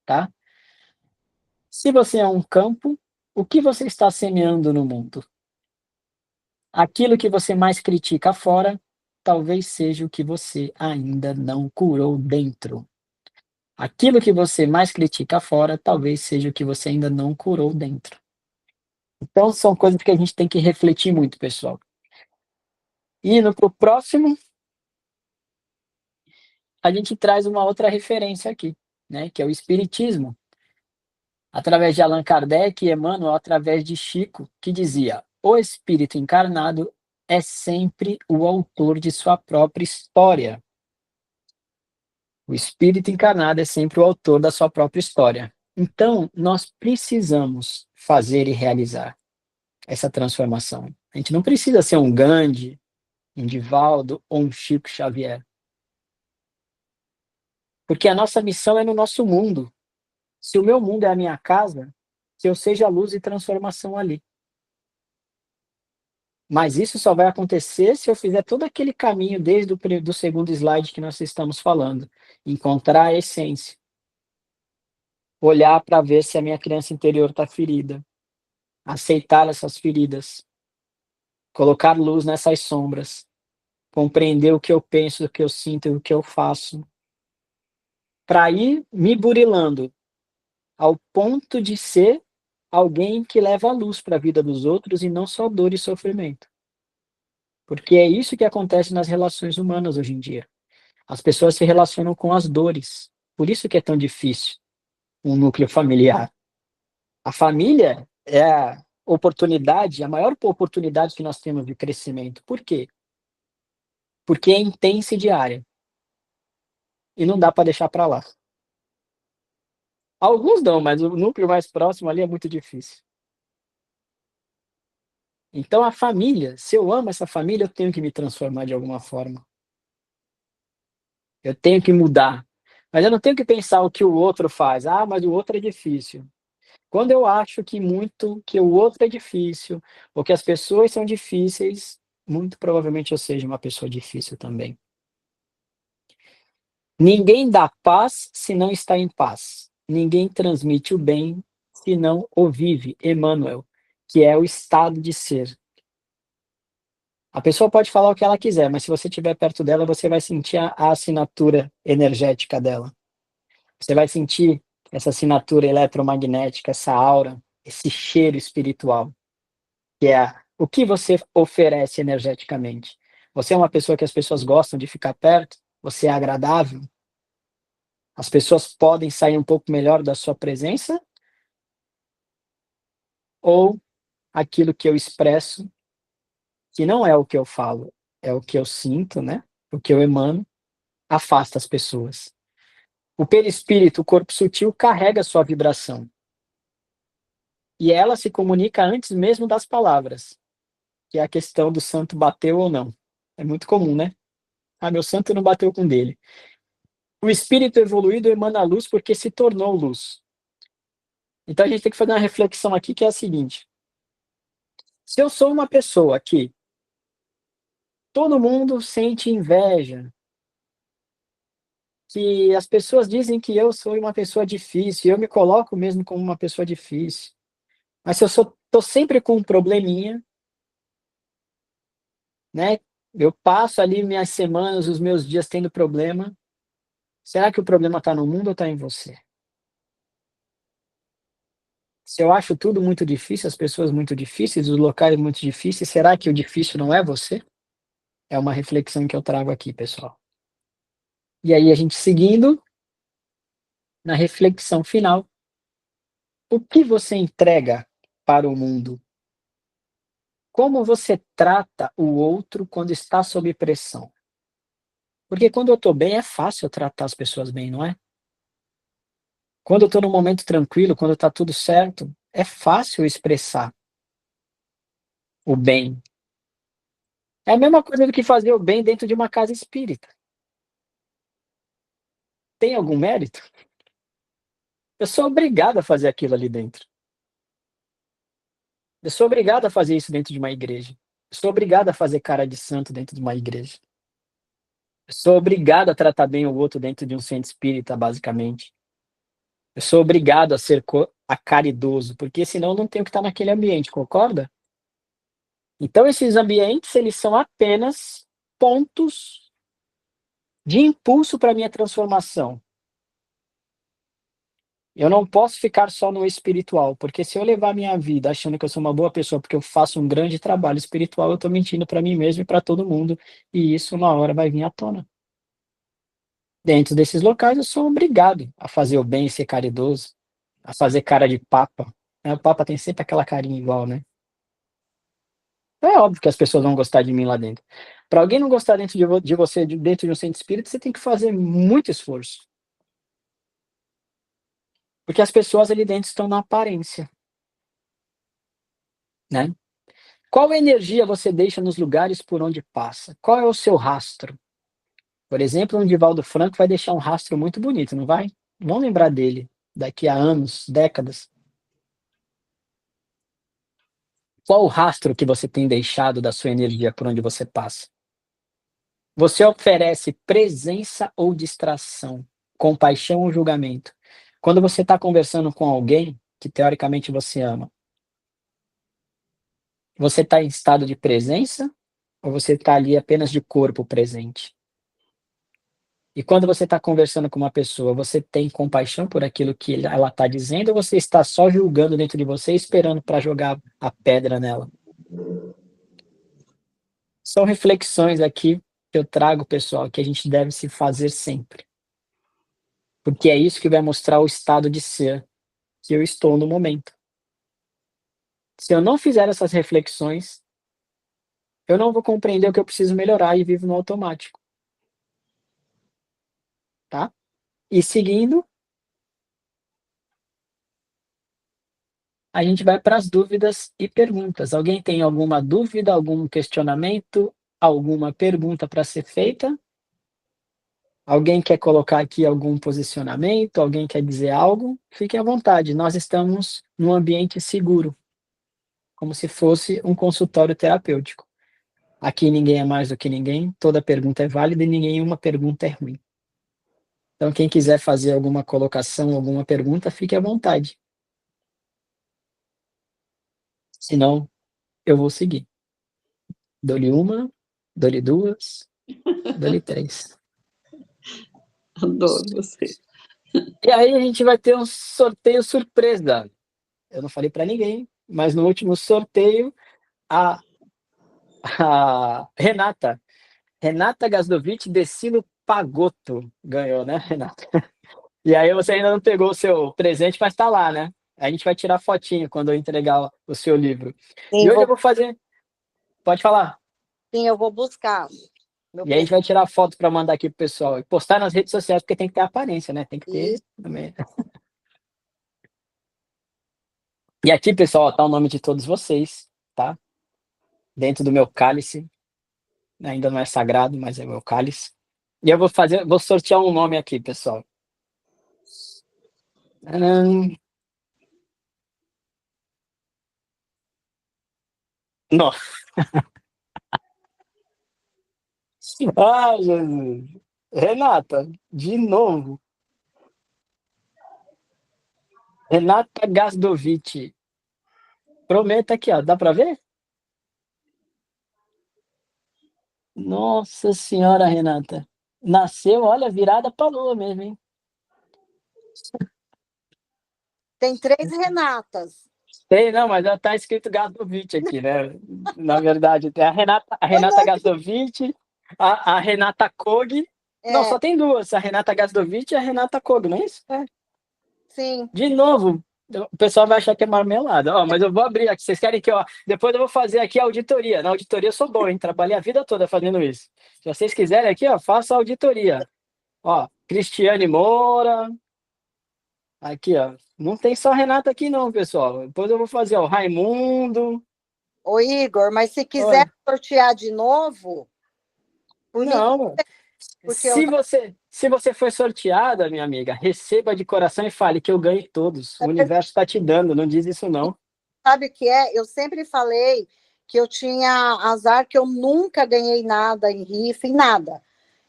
tá? Se você é um campo, o que você está semeando no mundo? Aquilo que você mais critica fora, talvez seja o que você ainda não curou dentro. Aquilo que você mais critica fora, talvez seja o que você ainda não curou dentro. Então, são coisas que a gente tem que refletir muito, pessoal. Indo para o próximo, a gente traz uma outra referência aqui, né, que é o Espiritismo. Através de Allan Kardec e Emmanuel, através de Chico, que dizia: o espírito encarnado é sempre o autor de sua própria história. O espírito encarnado é sempre o autor da sua própria história. Então, nós precisamos fazer e realizar essa transformação. A gente não precisa ser um Gandhi, um Divaldo ou um Chico Xavier. Porque a nossa missão é no nosso mundo. Se o meu mundo é a minha casa, que eu seja luz e transformação ali. Mas isso só vai acontecer se eu fizer todo aquele caminho desde do segundo slide que nós estamos falando. Encontrar a essência. Olhar para ver se a minha criança interior está ferida. Aceitar essas feridas. Colocar luz nessas sombras. Compreender o que eu penso, o que eu sinto e o que eu faço. Para ir me burilando ao ponto de ser alguém que leva a luz para a vida dos outros e não só dor e sofrimento. Porque é isso que acontece nas relações humanas hoje em dia. As pessoas se relacionam com as dores. Por isso que é tão difícil um núcleo familiar. A família é a oportunidade, a maior oportunidade que nós temos de crescimento. Por quê? Porque é intensa e diária. E não dá para deixar para lá. Alguns dão, mas o núcleo mais próximo ali é muito difícil. Então a família, se eu amo essa família, eu tenho que me transformar de alguma forma. Eu tenho que mudar. Mas eu não tenho que pensar o que o outro faz. Mas o outro é difícil. Quando eu acho que o outro é difícil, ou que as pessoas são difíceis, muito provavelmente eu seja uma pessoa difícil também. Ninguém dá paz se não está em paz. Ninguém transmite o bem se não o vive. Emmanuel, que é o estado de ser. A pessoa pode falar o que ela quiser, mas se você estiver perto dela, você vai sentir a assinatura energética dela. Você vai sentir essa assinatura eletromagnética, essa aura, esse cheiro espiritual, que é o que você oferece energeticamente. Você é uma pessoa que as pessoas gostam de ficar perto? Você é agradável? As pessoas podem sair um pouco melhor da sua presença? Ou aquilo que eu expresso, que não é o que eu falo, é o que eu sinto, né? O que eu emano, afasta as pessoas. O perispírito, o corpo sutil, carrega a sua vibração. E ela se comunica antes mesmo das palavras, que é a questão do santo bateu ou não. É muito comum, né? Ah, meu santo não bateu com o dele. O espírito evoluído emana luz porque se tornou luz. Então a gente tem que fazer uma reflexão aqui que é a seguinte: se eu sou uma pessoa que todo mundo sente inveja, que as pessoas dizem que eu sou uma pessoa difícil, eu me coloco mesmo como uma pessoa difícil, mas se eu tô sempre com um probleminha, né? Eu passo ali minhas semanas, os meus dias tendo problema. Será que o problema está no mundo ou está em você? Se eu acho tudo muito difícil, as pessoas muito difíceis, os locais muito difíceis, será que o difícil não é você? É uma reflexão que eu trago aqui, pessoal. E aí, a gente seguindo na reflexão final, o que você entrega para o mundo? Como você trata o outro quando está sob pressão? Porque quando eu estou bem, é fácil eu tratar as pessoas bem, não é? Quando eu estou num momento tranquilo, quando está tudo certo, é fácil expressar o bem. É a mesma coisa do que fazer o bem dentro de uma casa espírita. Tem algum mérito? Eu sou obrigado a fazer aquilo ali dentro. Eu sou obrigado a fazer isso dentro de uma igreja. Eu sou obrigado a fazer cara de santo dentro de uma igreja. Eu sou obrigado a tratar bem o outro dentro de um centro espírita, basicamente. Eu sou obrigado a ser caridoso, porque senão eu não tenho que estar naquele ambiente, concorda? Então, esses ambientes, eles são apenas pontos de impulso para a minha transformação. Eu não posso ficar só no espiritual, porque se eu levar minha vida achando que eu sou uma boa pessoa porque eu faço um grande trabalho espiritual, eu estou mentindo para mim mesmo e para todo mundo, e isso uma hora vai vir à tona. Dentro desses locais, eu sou obrigado a fazer o bem e ser caridoso, a fazer cara de papa. O papa tem sempre aquela carinha igual, né? Então é óbvio que as pessoas vão gostar de mim lá dentro. Para alguém não gostar dentro de você, dentro de um centro espírita, você tem que fazer muito esforço. Porque as pessoas ali dentro estão na aparência, né? Qual energia você deixa nos lugares por onde passa? Qual é o seu rastro? Por exemplo, o Divaldo Franco vai deixar um rastro muito bonito, não vai? Vão lembrar dele daqui a anos, décadas. Qual o rastro que você tem deixado da sua energia por onde você passa? Você oferece presença ou distração? Compaixão ou julgamento? Quando você está conversando com alguém que teoricamente você ama, você está em estado de presença ou você está ali apenas de corpo presente? E quando você está conversando com uma pessoa, você tem compaixão por aquilo que ela está dizendo ou você está só julgando dentro de você, esperando para jogar a pedra nela? São reflexões aqui que eu trago, pessoal, que a gente deve se fazer sempre. Porque é isso que vai mostrar o estado de ser que eu estou no momento. Se eu não fizer essas reflexões, eu não vou compreender o que eu preciso melhorar e vivo no automático. Tá? E seguindo, a gente vai para as dúvidas e perguntas. Alguém tem alguma dúvida, algum questionamento, alguma pergunta para ser feita? Alguém quer colocar aqui algum posicionamento? Alguém quer dizer algo? Fique à vontade. Nós estamos num ambiente seguro, como se fosse um consultório terapêutico. Aqui ninguém é mais do que ninguém, toda pergunta é válida e nenhuma pergunta é ruim. Então, quem quiser fazer alguma colocação, alguma pergunta, fique à vontade. Senão, eu vou seguir. Dou-lhe uma, dou-lhe duas, dou-lhe três. Adoro você. E aí a gente vai ter um sorteio surpresa. Eu não falei para ninguém, mas no último sorteio, a Renata Gasdovic Decilo Pagotto ganhou, né, Renata? E aí você ainda não pegou o seu presente, mas tá lá, né? A gente vai tirar fotinho quando eu entregar o seu livro. Sim, E hoje eu vou fazer... Pode falar. sim, eu vou buscar. Meu E aí a gente vai tirar foto para mandar aqui pro pessoal e postar nas redes sociais, porque tem que ter aparência, né? Tem que ter Isso. também. E aqui, pessoal, tá o nome de todos vocês, tá? Dentro do meu cálice. Ainda não é sagrado, mas é meu cálice. E eu vou sortear um nome aqui, pessoal. Não. Ai, Jesus. Renata, de novo. Renata Gasdovic. Prometa aqui, ó. Dá para ver? Nossa senhora, Renata. Nasceu, olha, virada para lua mesmo, hein? Tem 3 Renatas. Tem, não, mas tá escrito Gasdovic aqui, né? Na verdade, tem a Renata Gasdovic, a Renata Kog. Não, só tem duas, a Renata Gasdovic e a Renata Kog, não é isso? É. Sim. De novo, o pessoal vai achar que é marmelada. Ó, mas eu vou abrir aqui. Vocês querem que, ó, depois eu vou fazer aqui a auditoria. Na auditoria eu sou bom, hein? Trabalhei a vida toda fazendo isso. Se vocês quiserem aqui, ó, faça a auditoria. Ó, Cristiane Moura. Aqui, ó. Não tem só Renata aqui, não, pessoal. Depois eu vou fazer, ó, Raimundo. Ô, Igor, mas se quiser sortear de novo, por mim, Não. porque Se você foi sorteada, minha amiga, receba de coração e fale que eu ganhei todos. O universo está te dando, não diz isso não. sabe o que é? Eu sempre falei que eu tinha azar, que eu nunca ganhei nada em rifa, em nada.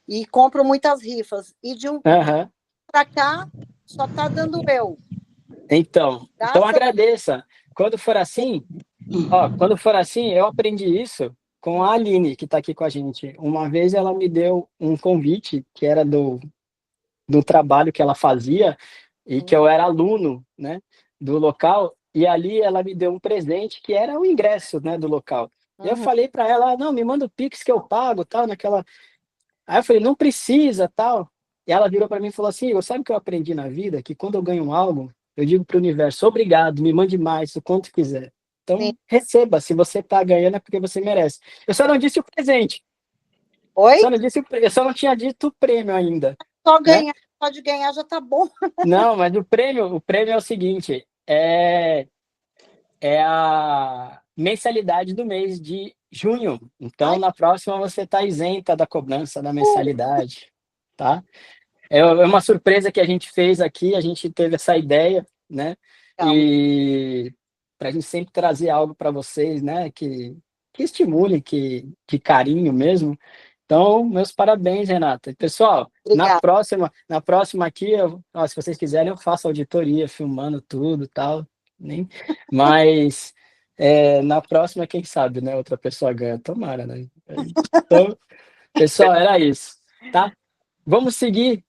E compro muitas rifas. E de um para cá, só tá dando eu. Então Graças agradeça. Quando for assim, ó, eu aprendi isso com a Aline, que está aqui com a gente. Uma vez ela me deu um convite, que era do trabalho que ela fazia, e que eu era aluno, né, do local, e ali ela me deu um presente, que era o ingresso, né, do local. Eu falei para ela, não, me manda o Pix que eu pago, tal, naquela... Aí eu falei, não precisa, tal. E ela virou para mim e falou assim, eu sabe o que eu aprendi na vida? Que quando eu ganho algo, eu digo para o universo, obrigado, me mande mais, o quanto quiser. Então, receba, se você está ganhando é porque você merece. Eu só não disse o presente. Oi? Eu só não tinha dito o prêmio ainda. Só ganhar, pode ganhar, já tá bom. Não, mas o prêmio é o seguinte, é a mensalidade do mês de junho. Então, na próxima você está isenta da cobrança da mensalidade, tá? É uma surpresa que a gente fez aqui, a gente teve essa ideia, né? E para a gente sempre trazer algo para vocês, né? Que estimule, que carinho mesmo. Então, meus parabéns, Renata. Pessoal, na próxima aqui, se vocês quiserem, eu faço auditoria, filmando tudo e tal. Mas na próxima, quem sabe, né? Outra pessoa ganha. Tomara, né? Então, pessoal, era isso, tá? Vamos seguir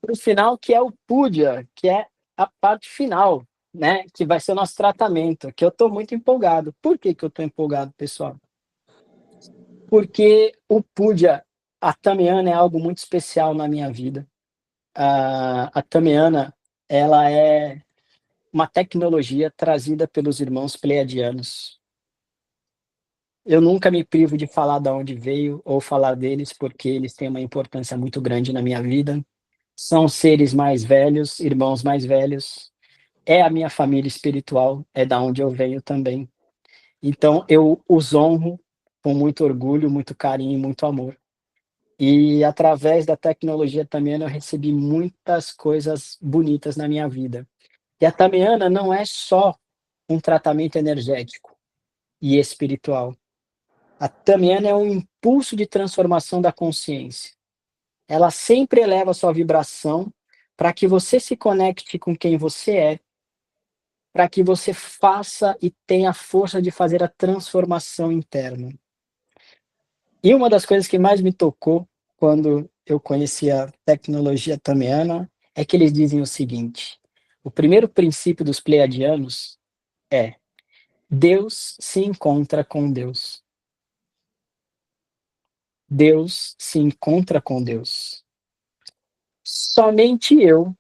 para o final, que é o Púdia, que é a parte final, né? Que vai ser o nosso tratamento, que eu estou muito empolgado. Por que eu estou empolgado, pessoal? Porque o Púdia, a Tamiana, é algo muito especial na minha vida. A Tamiana, ela é uma tecnologia trazida pelos irmãos pleiadianos. Eu nunca me privo de falar de onde veio ou falar deles, porque eles têm uma importância muito grande na minha vida. São seres mais velhos, irmãos mais velhos. É a minha família espiritual, é da onde eu venho também. Então, eu os honro com muito orgulho, muito carinho e muito amor. E através da tecnologia também eu recebi muitas coisas bonitas na minha vida. E a Tamiana não é só um tratamento energético e espiritual. A Tamiana é um impulso de transformação da consciência. Ela sempre eleva a sua vibração para que você se conecte com quem você é, para que você faça e tenha a força de fazer a transformação interna. E uma das coisas que mais me tocou quando eu conheci a tecnologia tamiana é que eles dizem o seguinte: o primeiro princípio dos pleiadianos é: Deus se encontra com Deus. Deus se encontra com Deus. Somente eu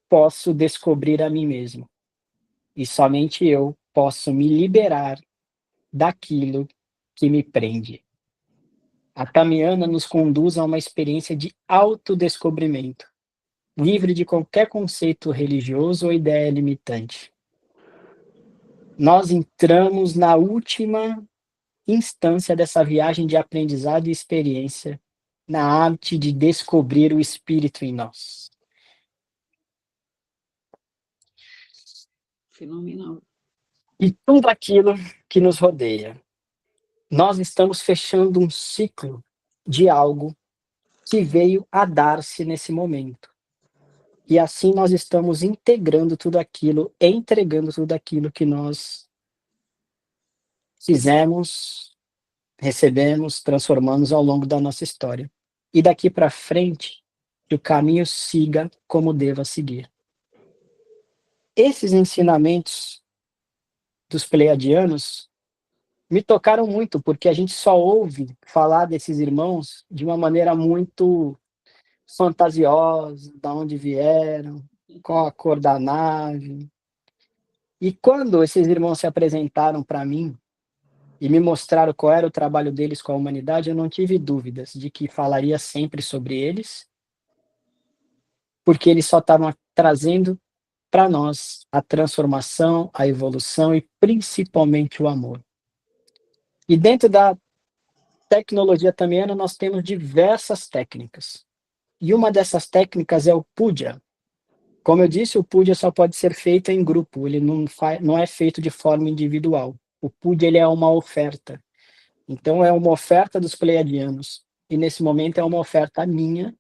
posso descobrir a mim mesmo. E somente eu posso me liberar daquilo que me prende. A Tamiana nos conduz a uma experiência de autodescobrimento, livre de qualquer conceito religioso ou ideia limitante. Nós entramos na última instância dessa viagem de aprendizado e experiência, na arte de descobrir o espírito em nós. Fenomenal. E tudo aquilo que nos rodeia. Nós estamos fechando um ciclo de algo que veio a dar-se nesse momento. E assim nós estamos integrando tudo aquilo, entregando tudo aquilo que nós fizemos, recebemos, transformamos ao longo da nossa história. E daqui para frente, que o caminho siga como deva seguir. Esses ensinamentos dos pleiadianos me tocaram muito, porque a gente só ouve falar desses irmãos de uma maneira muito fantasiosa, de onde vieram, qual a cor da nave. E quando esses irmãos se apresentaram para mim e me mostraram qual era o trabalho deles com a humanidade, eu não tive dúvidas de que falaria sempre sobre eles, porque eles só estavam trazendo para nós a transformação, a evolução e principalmente o amor. E dentro da tecnologia também nós temos diversas técnicas. E uma dessas técnicas é o Puja. Como eu disse, o Puja só pode ser feito em grupo, ele não é feito de forma individual. O Puja ele é uma oferta. Então é uma oferta dos pleiadianos. E nesse momento é uma oferta minha,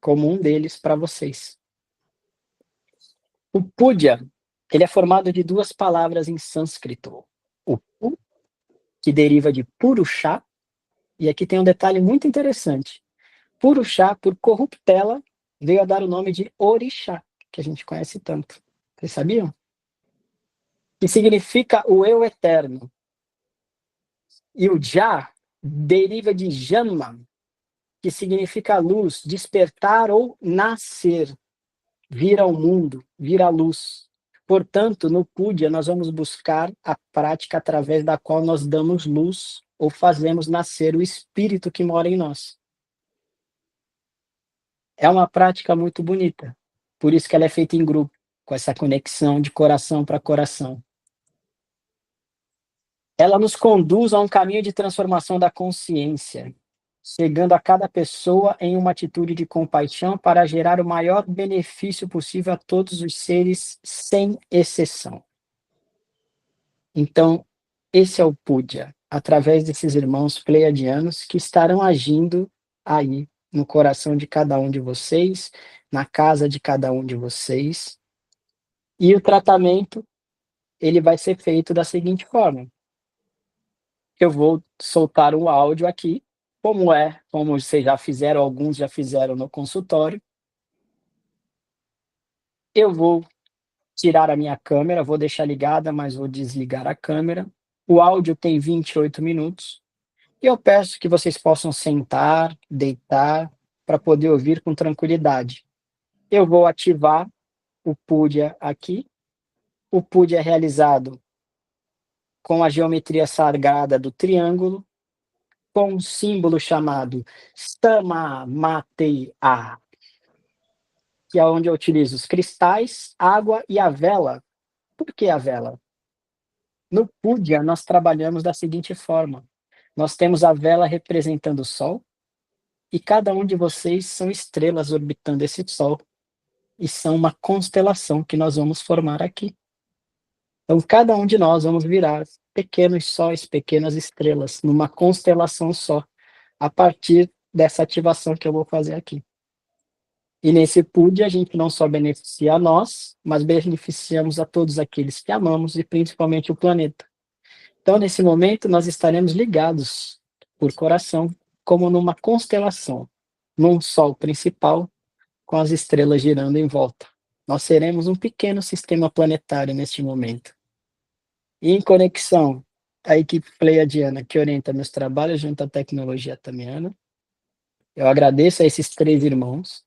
como um deles, para vocês. O Puja, ele é formado de duas palavras em sânscrito. O Pu, que deriva de Purusha, e aqui tem um detalhe muito interessante. Purusha, por corruptela, veio a dar o nome de Orixá, que a gente conhece tanto. Vocês sabiam? Que significa o eu eterno. E o Já deriva de Janma, que significa luz, despertar ou nascer, vir ao mundo, vir à luz. Portanto, no Puja, nós vamos buscar a prática através da qual nós damos luz ou fazemos nascer o espírito que mora em nós. É uma prática muito bonita, por isso que ela é feita em grupo, com essa conexão de coração para coração. Ela nos conduz a um caminho de transformação da consciência, chegando a cada pessoa em uma atitude de compaixão para gerar o maior benefício possível a todos os seres, sem exceção. Então, esse é o Puja, através desses irmãos pleiadianos que estarão agindo aí no coração de cada um de vocês, na casa de cada um de vocês. E o tratamento, ele vai ser feito da seguinte forma. Eu vou soltar um áudio aqui, como vocês já fizeram, alguns já fizeram no consultório. Eu vou tirar a minha câmera, vou deixar ligada, mas vou desligar a câmera. O áudio tem 28 minutos. E eu peço que vocês possam sentar, deitar, para poder ouvir com tranquilidade. Eu vou ativar o Puja aqui. O Puja é realizado com a geometria sagrada do triângulo, com um símbolo chamado Samamatei-a, que é onde eu utilizo os cristais, água e a vela. Por que a vela? No Puja, nós trabalhamos da seguinte forma. Nós temos a vela representando o Sol, e cada um de vocês são estrelas orbitando esse Sol, e são uma constelação que nós vamos formar aqui. Então, cada um de nós vamos virar pequenos sóis, pequenas estrelas, numa constelação só, a partir dessa ativação que eu vou fazer aqui. E nesse PUD, a gente não só beneficia a nós, mas beneficiamos a todos aqueles que amamos e principalmente o planeta. Então, nesse momento, nós estaremos ligados por coração, como numa constelação, num sol principal, com as estrelas girando em volta. Nós seremos um pequeno sistema planetário neste momento. E em conexão, a equipe pleiadiana que orienta meus trabalhos junto à tecnologia tamiana. Eu agradeço a esses 3 irmãos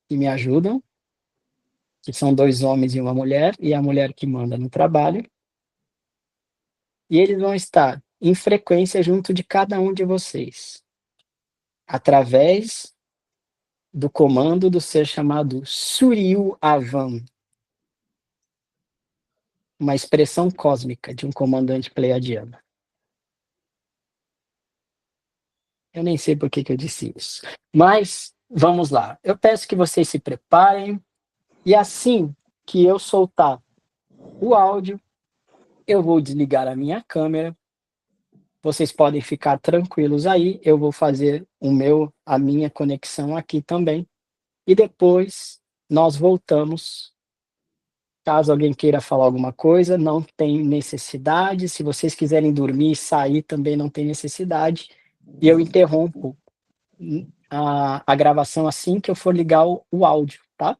que me ajudam, que são 2 homens e uma mulher, e a mulher que manda no trabalho. E eles vão estar em frequência junto de cada um de vocês, através do comando do ser chamado Suryu Avan, uma expressão cósmica de um comandante pleiadiano. Eu nem sei por que eu disse isso. Mas, vamos lá. Eu peço que vocês se preparem, e assim que eu soltar o áudio, eu vou desligar a minha câmera. Vocês podem ficar tranquilos aí, eu vou fazer a minha conexão aqui também. E depois nós voltamos. Caso alguém queira falar alguma coisa, não tem necessidade. Se vocês quiserem dormir e sair, também não tem necessidade. E eu interrompo a gravação assim que eu for ligar o áudio, tá?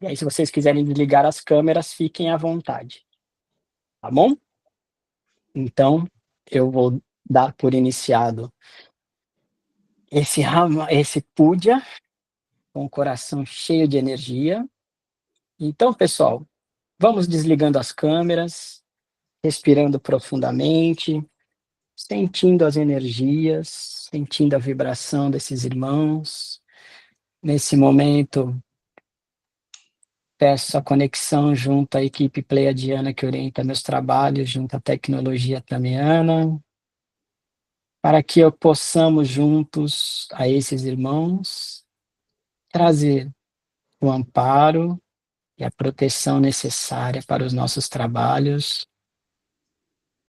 E aí, se vocês quiserem desligar as câmeras, fiquem à vontade. Tá bom? Então, eu vou dar por iniciado esse Púdia, com o coração cheio de energia. Então, pessoal, vamos desligando as câmeras, respirando profundamente, sentindo as energias, sentindo a vibração desses irmãos. Nesse momento, peço a conexão junto à equipe pleiadiana que orienta meus trabalhos, junto à tecnologia tamiana, para que possamos juntos a esses irmãos trazer o amparo e a proteção necessária para os nossos trabalhos,